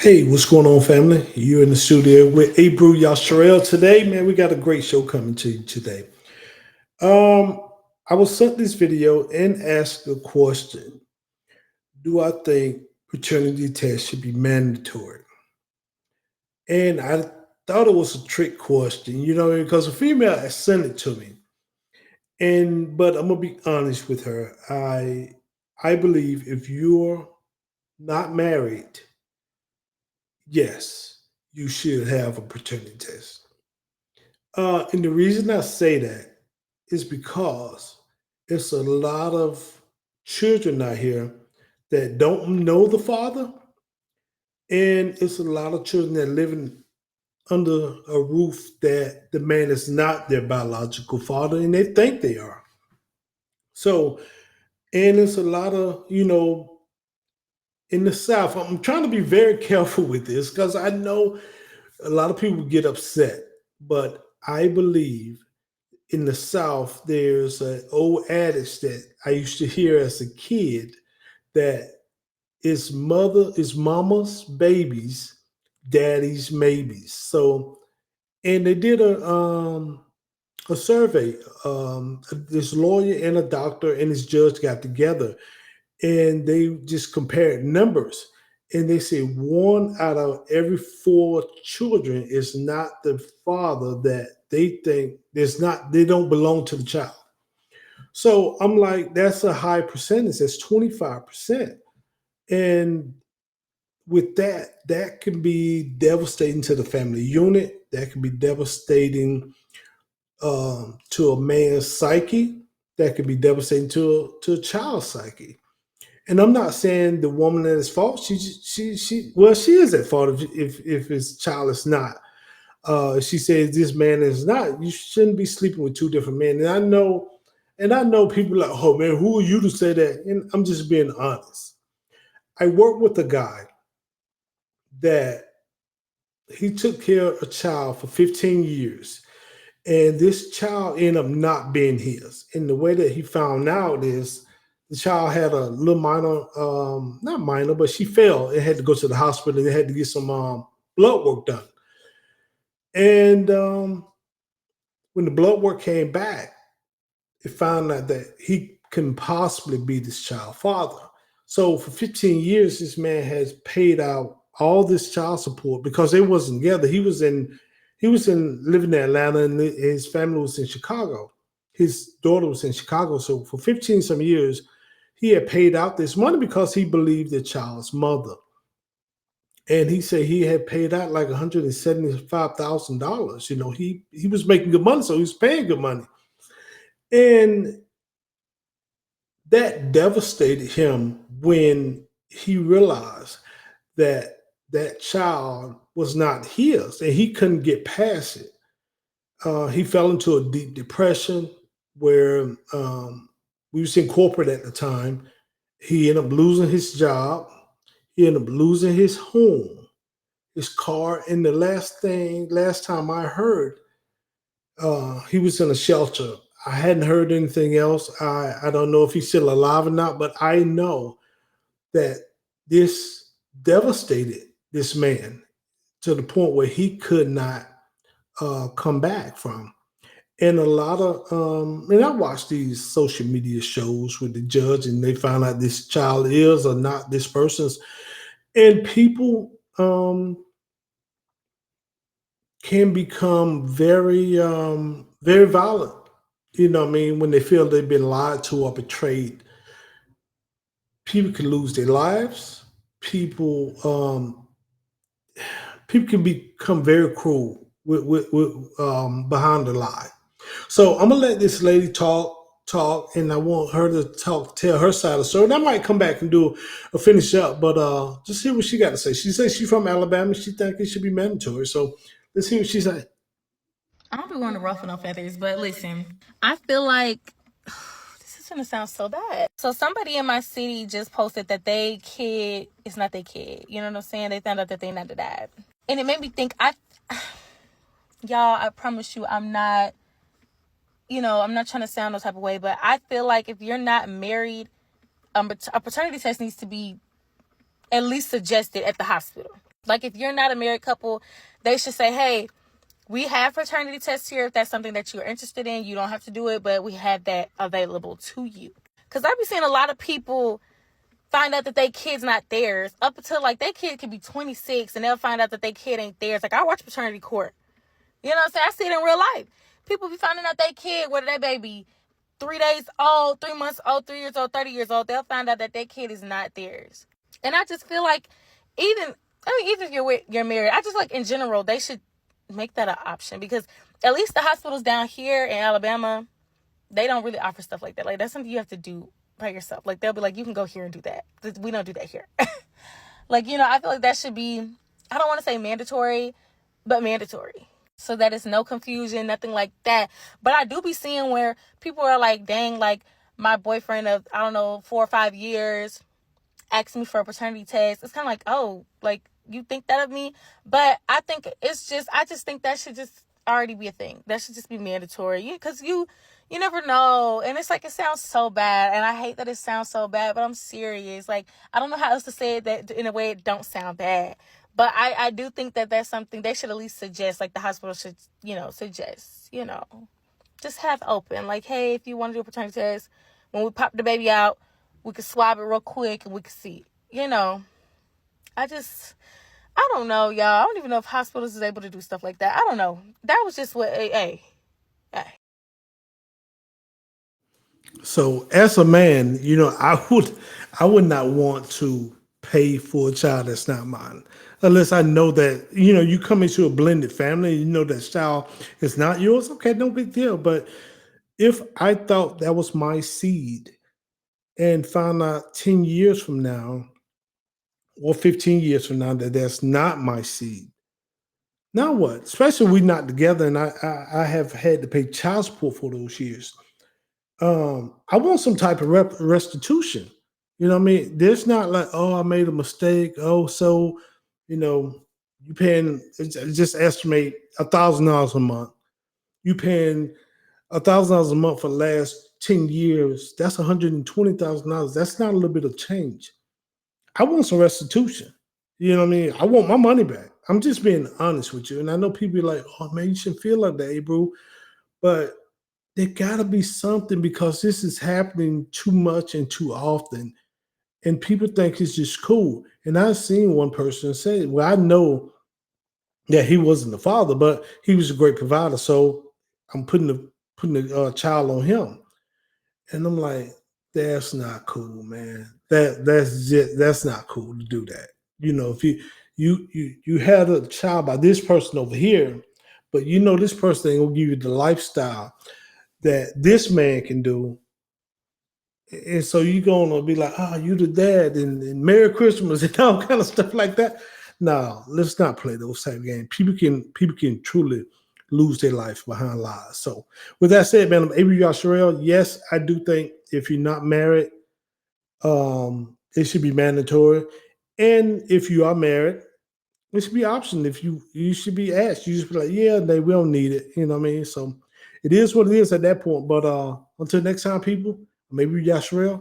Hey, what's going on, family? You're in the studio with Abrew Yashar'el today. Man, we got a great show coming to you today. Um, I was sent this video and asked the question: do I think paternity tests should be mandatory? And I thought it was a trick question, because a female had sent it to me. But I'm gonna be honest with her. I believe if you're not married, yes, you should have a paternity test. And the reason I say that is because it's a lot of children out here that don't know the father, and it's a lot of children that living under a roof that the man is not their biological father, and they think they are. So, and it's a lot of in the South. I'm trying to be very careful with this because I know a lot of people get upset, but I believe in the South, there's an old adage that I used to hear as a kid that is mama's babies, daddy's maybes. So, and they did a survey. This lawyer and a doctor and this judge got together, and they just compared numbers. And they say one out of every four children is not the father that they think there's not, they don't belong to the child. So I'm like, that's a high percentage. That's 25%. And with that, that can be devastating to the family unit. That can be devastating to a man's psyche. That could be devastating to a child's psyche. And I'm not saying the woman that is fault. She is at fault if his child is not. She says this man is not. You shouldn't be sleeping with two different men. And I know people like, oh man, who are you to say that? And I'm just being honest. I worked with a guy that he took care of a child for 15 years, and this child ended up not being his. And the way that he found out is the child had a little minor, not minor, but she fell and had to go to the hospital and they had to get some blood work done. And when the blood work came back, it found out that he couldn't possibly be this child's father. So for 15 years, this man has paid out all this child support because they wasn't together. He was in living in Atlanta, and his family was in Chicago. His daughter was in Chicago. So for 15 some years, he had paid out this money because he believed the child's mother. And he said he had paid out like $175,000. He was making good money, so he was paying good money. And that devastated him when he realized that that child was not his and he couldn't get past it. He fell into a deep depression where we was in corporate at the time. He ended up losing his job. He ended up losing his home, his car, and the last time I heard, he was in a shelter. I hadn't heard anything else. I don't know if he's still alive or not, but I know that this devastated this man to the point where he could not come back from. And a lot of, and I watch these social media shows with the judge, and they find out this child is or not this person's, and people can become very violent. What I mean, when they feel they've been lied to or betrayed, people can lose their lives. People can become very cruel with behind the lie. So I'm gonna let this lady talk, and I want her to tell her side of the story. And I might come back and do a finish up, but just hear what she got to say. She says she's from Alabama. She thinks it should be mandatory. So let's hear what she said. I don't be wanting to ruffle no feathers, but listen, I feel like this is gonna sound so bad. So somebody in my city just posted that they kid is not their kid. You know what I'm saying? They found out that they not the dad, and it made me think. Y'all, I promise you, I'm not. I'm not trying to sound no type of way, but I feel like if you're not married, a paternity test needs to be at least suggested at the hospital. Like, if you're not a married couple, they should say, hey, we have paternity tests here. If that's something that you're interested in, you don't have to do it, but we have that available to you. Because I've been seeing a lot of people find out that their kid's not theirs up until, like, their kid could be 26 and they'll find out that their kid ain't theirs. Like, I watch paternity court. You know what I'm saying? I see it in real life. People be finding out their kid, whether their baby 3 days old, 3 months old, 3 years old, 30 years old, they'll find out that their kid is not theirs. And I just feel like even if you're married, I just like in general, they should make that an option, because at least the hospitals down here in Alabama, they don't really offer stuff like that. Like, that's something you have to do by yourself. Like, they'll be like, you can go here and do that. We don't do that here. Like, I feel like that should be, I don't want to say mandatory, but mandatory. So that it's no confusion, nothing like that. But I do be seeing where people are like, dang, like, my boyfriend of, I don't know, 4 or 5 years asked me for a paternity test. It's kind of like, oh, like, you think that of me? But I just think that should just already be a thing. That should just be mandatory. Because you never know. And it's like, it sounds so bad. And I hate that it sounds so bad, but I'm serious. Like, I don't know how else to say it that in a way it don't sound bad. But I do think that that's something they should at least suggest. Like, the hospital should, suggest, just have open. Like, hey, if you want to do a paternity test, when we pop the baby out, we could swab it real quick and we could see. I don't know, y'all. I don't even know if hospitals is able to do stuff like that. I don't know. That was just what, hey. So as a man, I would not want to pay for a child that's not mine. Unless I know that, you come into a blended family, that child is not yours, okay, no big deal. But if I thought that was my seed and found out 10 years from now or 15 years from now that that's not my seed, now what? Especially we not together and I have had to pay child support for those years. I want some type of restitution. You know what I mean? There's not like, oh, I made a mistake. Oh, so, you know, you paying, just estimate $1,000 a month. You paying $1,000 a month for the last 10 years. That's $120,000. That's not a little bit of change. I want some restitution. You know what I mean? I want my money back. I'm just being honest with you. And I know people be like, oh man, you shouldn't feel like that, Abrew. But there gotta be something, because this is happening too much and too often. And people think it's just cool. And I've seen one person say, well, I know that he wasn't the father, but he was a great provider. So I'm putting the child on him. And I'm like, that's not cool, man. That's not cool to do that. If you had a child by this person over here, but this person ain't gonna give you the lifestyle that this man can do. And so you're gonna be like, oh, you the dad and Merry Christmas and all kind of stuff like that. No, let's not play those type of games. People can truly lose their life behind lies. So with that said, man, I'm Abrew Yashar'el. Yes, I do think if you're not married, it should be mandatory. And if you are married, it should be optional. If you should be asked. You just be like, yeah, they will need it. You know what I mean? So it is what it is at that point. But until next time, people, I'm Abrew Yashar'el.